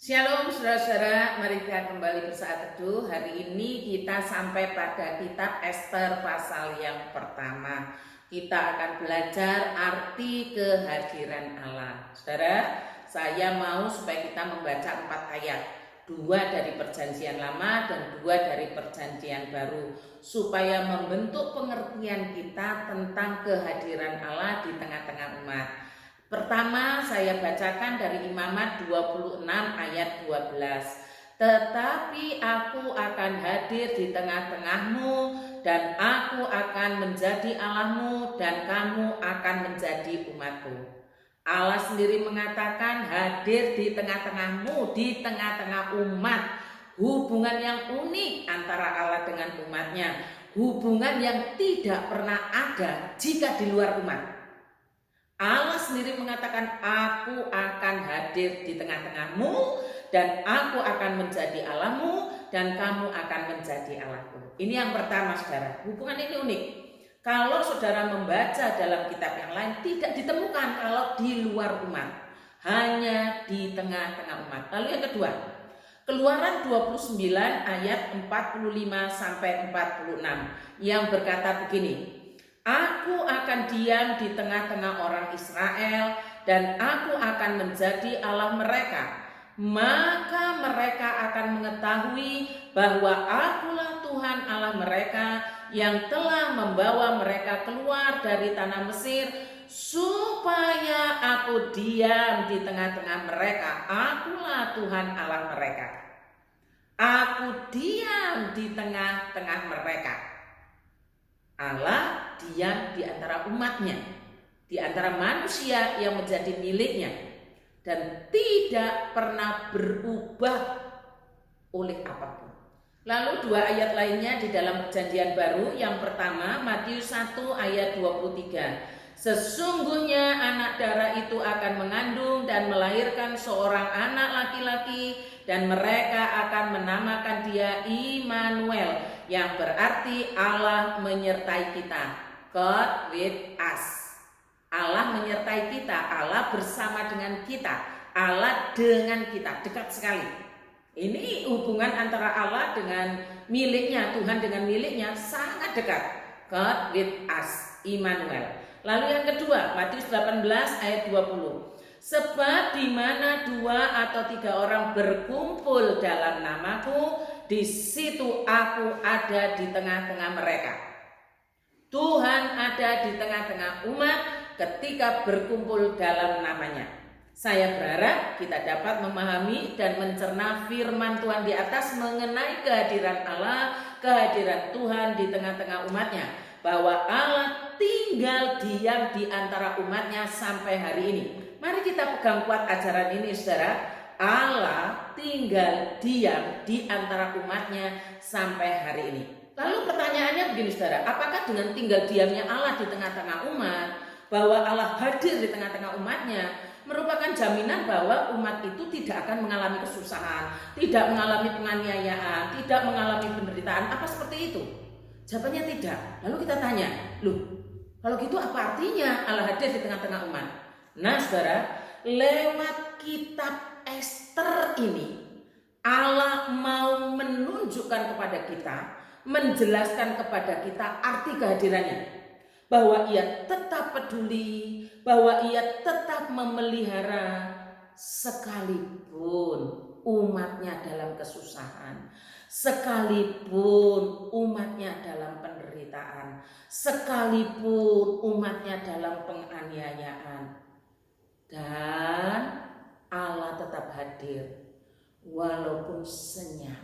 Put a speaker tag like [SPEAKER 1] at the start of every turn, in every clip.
[SPEAKER 1] Shalom saudara-saudara, mari kita kembali bersaat teduh. Hari ini kita sampai pada kitab Ester pasal yang pertama. Kita akan belajar arti kehadiran Allah. Saudara, saya mau supaya kita membaca 4 ayat, 2 dari perjanjian lama dan 2 dari perjanjian baru, supaya membentuk pengertian kita tentang kehadiran Allah di tengah-tengah umat. Pertama saya bacakan dari Imamat 26 ayat 12. Tetapi aku akan hadir di tengah-tengahmu dan aku akan menjadi Allahmu dan kamu akan menjadi umatku. Allah sendiri mengatakan hadir di tengah-tengahmu, di tengah-tengah umat. Hubungan yang unik antara Allah dengan umatnya. Hubungan yang tidak pernah ada jika di luar umat. Allah sendiri mengatakan aku akan hadir di tengah-tengahmu dan aku akan menjadi Allahmu dan kamu akan menjadi Allahku. Ini yang pertama saudara, hubungan ini unik. Kalau saudara membaca dalam kitab yang lain tidak ditemukan kalau di luar umat, hanya di tengah-tengah umat. Lalu yang kedua, Keluaran 29 ayat 45 sampai 46 yang berkata begini. Aku akan diam di tengah-tengah orang Israel dan aku akan menjadi Allah mereka. Maka mereka akan mengetahui bahwa akulah Tuhan Allah mereka yang telah membawa mereka keluar dari tanah Mesir supaya aku diam di tengah-tengah mereka. Akulah Tuhan Allah mereka. Aku diam di tengah-tengah mereka. Allah diam di antara umatnya, di antara manusia yang menjadi miliknya dan tidak pernah berubah oleh apapun. Lalu 2 ayat lainnya di dalam perjanjian baru. Yang pertama Matius 1 ayat 23. Sesungguhnya anak darah itu akan mengandung dan melahirkan seorang anak laki-laki dan mereka akan menamakan dia Immanuel, yang berarti Allah menyertai kita. God with us. Allah menyertai kita, Allah bersama dengan kita, Allah dengan kita, dekat sekali. Ini hubungan antara Allah dengan miliknya, Tuhan dengan miliknya sangat dekat. God with us, Immanuel. Lalu yang kedua, Matius 18 ayat 20. Sebab di mana 2 atau 3 orang berkumpul dalam namaku, di situ aku ada di tengah-tengah mereka. Tuhan ada di tengah-tengah umat ketika berkumpul dalam namanya. Saya berharap kita dapat memahami dan mencerna firman Tuhan di atas mengenai kehadiran Allah, kehadiran Tuhan di tengah-tengah umatnya, bahwa Allah tinggal diam di antara umatnya sampai hari ini. Mari kita pegang kuat ajaran ini saudara. Allah tinggal diam di antara umatnya sampai hari ini. Lalu pertanyaannya begini saudara, apakah dengan tinggal diamnya Allah di tengah-tengah umat, bahwa Allah hadir di tengah-tengah umatnya, merupakan jaminan bahwa umat itu tidak akan mengalami kesusahan, tidak mengalami penganiayaan, tidak mengalami penderitaan, apa seperti itu? Jawabannya tidak. Lalu kita tanya, loh kalau gitu apa artinya Allah hadir di tengah-tengah umat? Nah saudara, lewat kitab Ester ini Allah mau menunjukkan kepada kita, menjelaskan kepada kita arti kehadirannya, bahwa ia tetap peduli, bahwa ia tetap memelihara sekalipun umatnya dalam kesusahan, sekalipun umatnya dalam penderitaan, sekalipun umatnya dalam penganiayaan. Dan Allah tetap hadir walaupun senyap.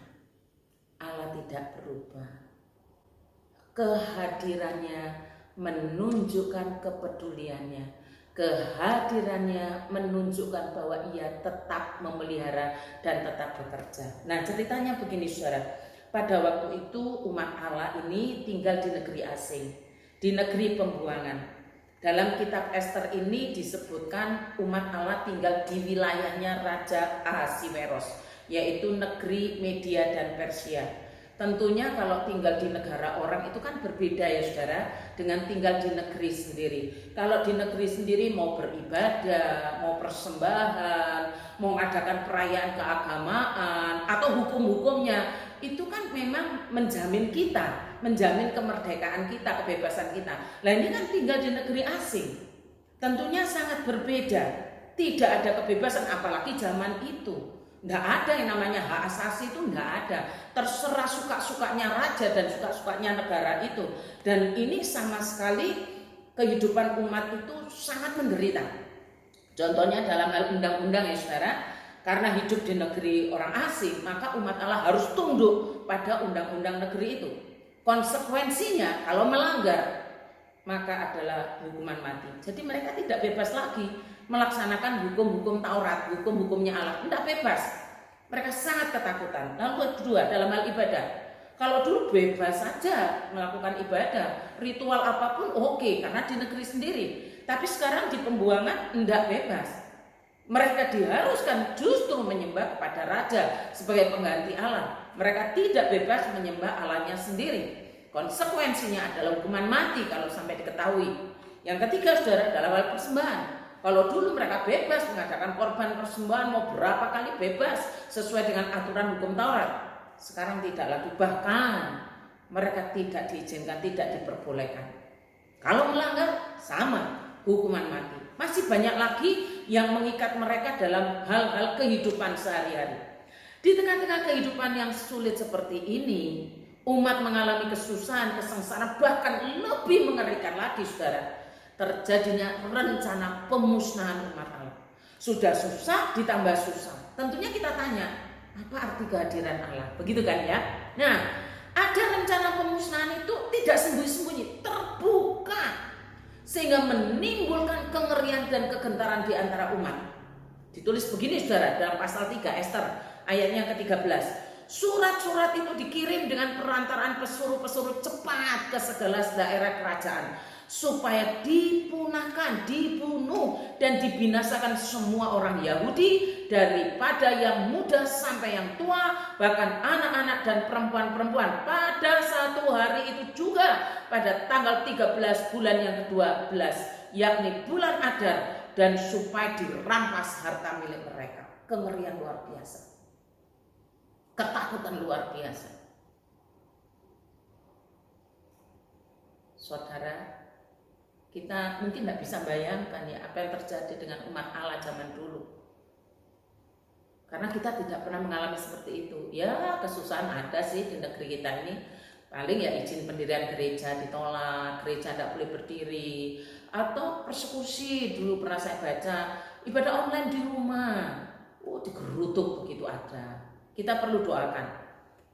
[SPEAKER 1] Allah tidak berubah. Kehadirannya menunjukkan kepeduliannya. Kehadirannya menunjukkan bahwa ia tetap memelihara dan tetap bekerja. Nah ceritanya begini saudara. Pada waktu itu umat Allah ini tinggal di negeri asing, di negeri pembuangan. Dalam kitab Ester ini disebutkan umat Allah tinggal di wilayahnya Raja Ahasiweros, yaitu negeri Media dan Persia. Tentunya kalau tinggal di negara orang itu kan berbeda ya saudara dengan tinggal di negeri sendiri. Kalau di negeri sendiri mau beribadah, mau persembahan, mau mengadakan perayaan keagamaan atau hukum-hukumnya, itu kan memang menjamin kita, menjamin kemerdekaan kita, kebebasan kita. Nah ini kan tinggal di negeri asing, tentunya sangat berbeda. Tidak ada kebebasan apalagi zaman itu. Nggak ada yang namanya hak asasi, itu nggak ada. Terserah suka-sukanya raja dan suka-sukanya negara itu. Dan ini sama sekali kehidupan umat itu sangat menderita. Contohnya dalam hal undang-undang ya saudara, karena hidup di negeri orang asing, maka umat Allah harus tunduk pada undang-undang negeri itu. Konsekuensinya kalau melanggar, maka adalah hukuman mati. Jadi mereka tidak bebas lagi melaksanakan hukum-hukum Taurat, hukum-hukumnya Allah. Tidak bebas. Mereka sangat ketakutan. Lalu kedua, dalam hal ibadah. Kalau dulu bebas saja melakukan ibadah, ritual apapun oke, karena di negeri sendiri. Tapi sekarang di pembuangan tidak bebas. Mereka diharuskan justru menyembah kepada raja sebagai pengganti Allah. Mereka tidak bebas menyembah Allahnya sendiri. Konsekuensinya adalah hukuman mati kalau sampai diketahui. Yang ketiga saudara, dalam hal persembahan. Kalau dulu mereka bebas mengadakan korban persembahan mau berapa kali bebas sesuai dengan aturan hukum Taurat. Sekarang tidak lagi, bahkan mereka tidak diizinkan, tidak diperbolehkan. Kalau melanggar sama hukuman mati. Masih banyak lagi yang mengikat mereka dalam hal-hal kehidupan sehari-hari. Di tengah-tengah kehidupan yang sulit seperti ini, umat mengalami kesusahan, kesengsaraan, bahkan lebih mengerikan lagi saudara, terjadinya rencana pemusnahan umat Allah. Sudah susah ditambah susah. Tentunya kita tanya, apa arti kehadiran Allah? Begitu kan ya? Nah, ada rencana pemusnahan itu tidak sembunyi-sembunyi, terbuka, sehingga menimbulkan kengerian dan kegentaran di antara umat. Ditulis begini saudara dalam pasal 3 Ester ayatnya ke-13. Surat-surat itu dikirim dengan perantaraan pesuruh-pesuruh cepat ke segala daerah kerajaan, supaya dipunahkan, dibunuh, dan dibinasakan semua orang Yahudi, daripada yang muda sampai yang tua, bahkan anak-anak dan perempuan-perempuan, pada satu hari itu juga, pada tanggal 13 bulan yang ke-12, yakni bulan Adar, dan supaya dirampas harta milik mereka. Kengerian luar biasa, ketakutan luar biasa. Saudara, kita mungkin tidak bisa bayangkan ya apa yang terjadi dengan umat Allah zaman dulu. Karena kita tidak pernah mengalami seperti itu. Ya kesusahan ada sih di negeri kita ini. Paling ya izin pendirian gereja ditolak, gereja tidak boleh berdiri. Atau persekusi dulu pernah saya baca, ibadah online di rumah. Digerutuk begitu ada. Kita perlu doakan.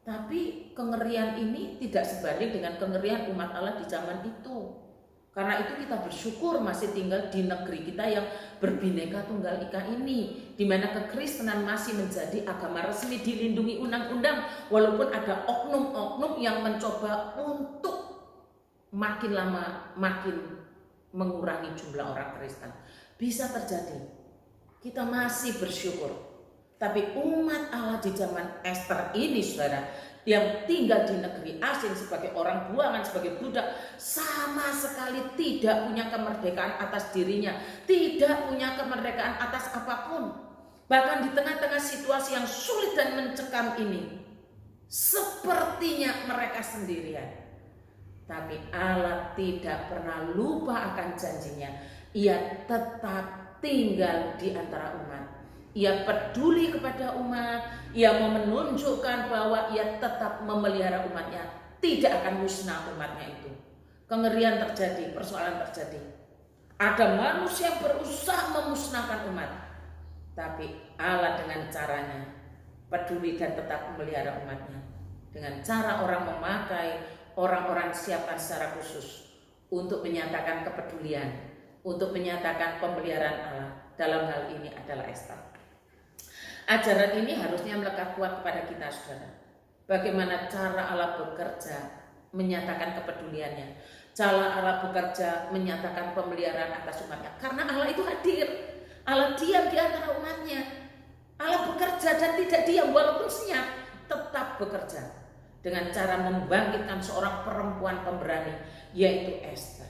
[SPEAKER 1] Tapi kengerian ini tidak sebanding dengan kengerian umat Allah di zaman itu. Karena itu kita bersyukur masih tinggal di negeri kita yang berbineka tunggal ika ini, di mana kekristenan masih menjadi agama resmi, dilindungi undang-undang, walaupun ada oknum-oknum yang mencoba untuk makin lama makin mengurangi jumlah orang Kristen. Bisa terjadi. Kita masih bersyukur. Tapi umat Allah di zaman Ester ini saudara, yang tinggal di negeri asing sebagai orang buangan, sebagai budak, sama sekali tidak punya kemerdekaan atas dirinya, tidak punya kemerdekaan atas apapun. Bahkan di tengah-tengah situasi yang sulit dan mencekam ini, sepertinya mereka sendirian. Tapi Allah tidak pernah lupa akan janjinya. Ia tetap tinggal di antara umat. Ia peduli kepada umat, ia mau menunjukkan bahwa ia tetap memelihara umatnya, tidak akan musnah umatnya itu. Kengerian terjadi, persoalan terjadi. Ada manusia yang berusaha memusnahkan umat, tapi Allah dengan caranya peduli dan tetap memelihara umatnya. Dengan cara orang memakai orang-orang siapkan secara khusus untuk menyatakan kepedulian, untuk menyatakan pemeliharaan Allah. Dalam hal ini adalah Ester. Ajaran ini harusnya melekat kuat kepada kita saudara. Bagaimana cara Allah bekerja menyatakan kepeduliannya, cara Allah bekerja menyatakan pemeliharaan atas umatnya. Karena Allah itu hadir, Allah diam di antara umatnya. Allah bekerja dan tidak diam, walaupun senyap tetap bekerja. dengan cara membangkitkan seorang perempuan pemberani, yaitu Ester.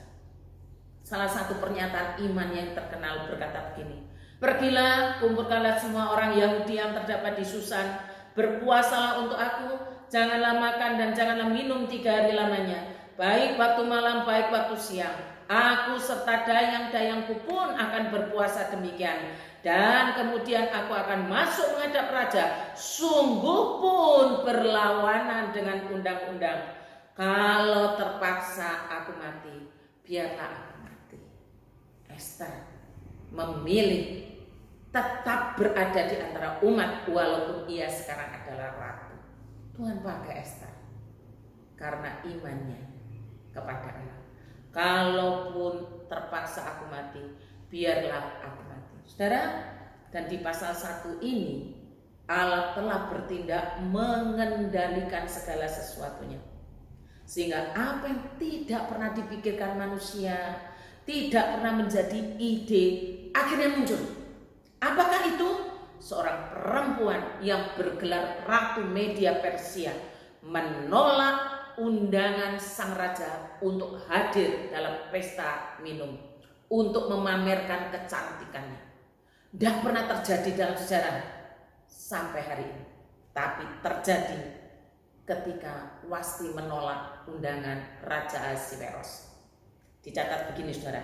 [SPEAKER 1] Salah satu pernyataan iman yang terkenal berkata begini, "Pergilah, kumpulkanlah semua orang Yahudi yang terdapat di Susan, berpuasalah untuk aku, janganlah makan dan janganlah minum 3 hari lamanya, baik waktu malam, baik waktu siang. Aku serta dayang-dayangku pun akan berpuasa demikian. Dan kemudian aku akan masuk menghadap raja, sungguh pun berlawanan dengan undang-undang. Kalau terpaksa aku mati, biarlah aku mati." Ester memilih tetap berada di antara umat walaupun ia sekarang adalah ratu. Tuhan pakai Ester karena imannya kepada Allah. Kalaupun terpaksa aku mati, biarlah aku mati. Saudara, dan di pasal 1 ini Allah telah bertindak mengendalikan segala sesuatunya. Sehingga apa yang tidak pernah dipikirkan manusia, tidak pernah menjadi ide, akhirnya muncul. Apakah itu? Seorang perempuan yang bergelar Ratu Media Persia menolak undangan sang raja untuk hadir dalam pesta minum, untuk memamerkan kecantikannya. Tidak pernah terjadi dalam sejarah sampai hari ini, tapi terjadi ketika Wasti menolak undangan Raja Ahasiweros. Dicatat begini saudara,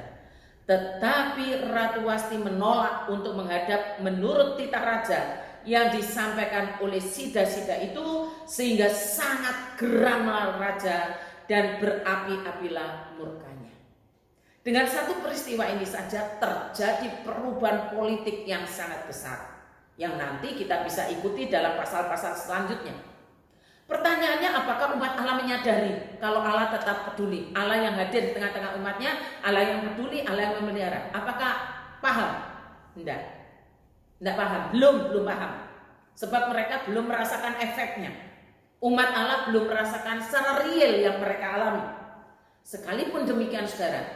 [SPEAKER 1] tetapi Ratu Wasti menolak untuk menghadap menurut titah raja yang disampaikan oleh sida-sida itu, sehingga sangat geramlah raja dan berapi-apilah murkanya. Dengan satu peristiwa ini saja terjadi perubahan politik yang sangat besar, yang nanti kita bisa ikuti dalam pasal-pasal selanjutnya. Pertanyaannya, apakah umat Allah menyadari kalau Allah tetap peduli, Allah yang hadir di tengah-tengah umatnya, Allah yang peduli, Allah yang memelihara? Apakah paham? Tidak paham, belum paham. Sebab mereka belum merasakan efeknya. Umat Allah belum merasakan secara real yang mereka alami. Sekalipun demikian saudara,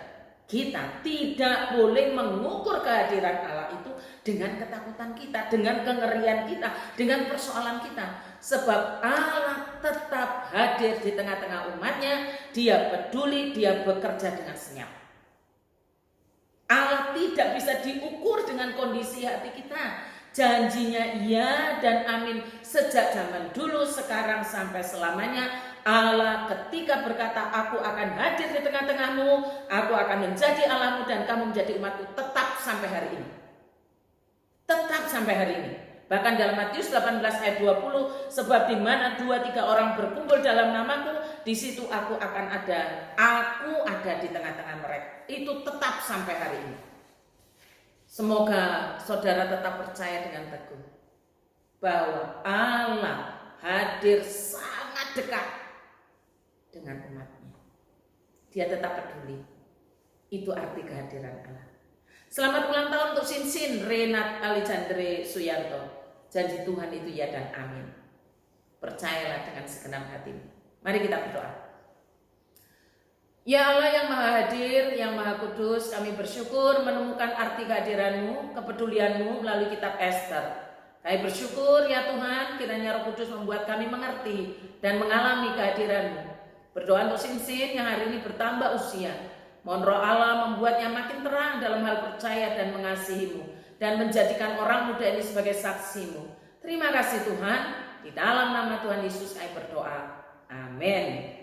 [SPEAKER 1] kita tidak boleh mengukur kehadiran Allah itu dengan ketakutan kita, dengan kengerian kita, dengan persoalan kita. Sebab Allah tetap hadir di tengah-tengah umatnya, Dia peduli, Dia bekerja dengan senyap. Allah tidak bisa diukur dengan kondisi hati kita. Janjinya iya dan amin sejak zaman dulu, sekarang sampai selamanya. Allah ketika berkata, "Aku akan hadir di tengah-tengahmu, aku akan menjadi Allahmu dan kamu menjadi umatku," tetap sampai hari ini. Tetap sampai hari ini. Bahkan dalam Matius 18 ayat 20, "Sebab di mana 2-3 orang berkumpul dalam namaku, di situ aku akan ada. Aku ada di tengah-tengah mereka." Itu tetap sampai hari ini. Semoga saudara tetap percaya dengan teguh bahwa Allah hadir sangat dekat dengan umatnya. Dia tetap peduli. Itu arti kehadiran Allah. Selamat ulang tahun untuk Sinsin Renat Alijandre Suyanto. Janji Tuhan itu ya dan amin. Percayalah dengan segenap hatimu. Mari kita berdoa. Ya Allah yang Maha Hadir, yang Maha Kudus, kami bersyukur menemukan arti kehadiran-Mu, kepedulian-Mu melalui kitab Ester. Kami bersyukur ya Tuhan, kiranya Roh Kudus membuat kami mengerti dan mengalami kehadiran-Mu. Berdoa untuk Sinsin yang hari ini bertambah usia. Mohon Roh Allah membuatnya makin terang dalam hal percaya dan mengasihi-Mu, dan menjadikan orang muda ini sebagai saksi-Mu. Terima kasih Tuhan, di dalam nama Tuhan Yesus kami berdoa. Amin.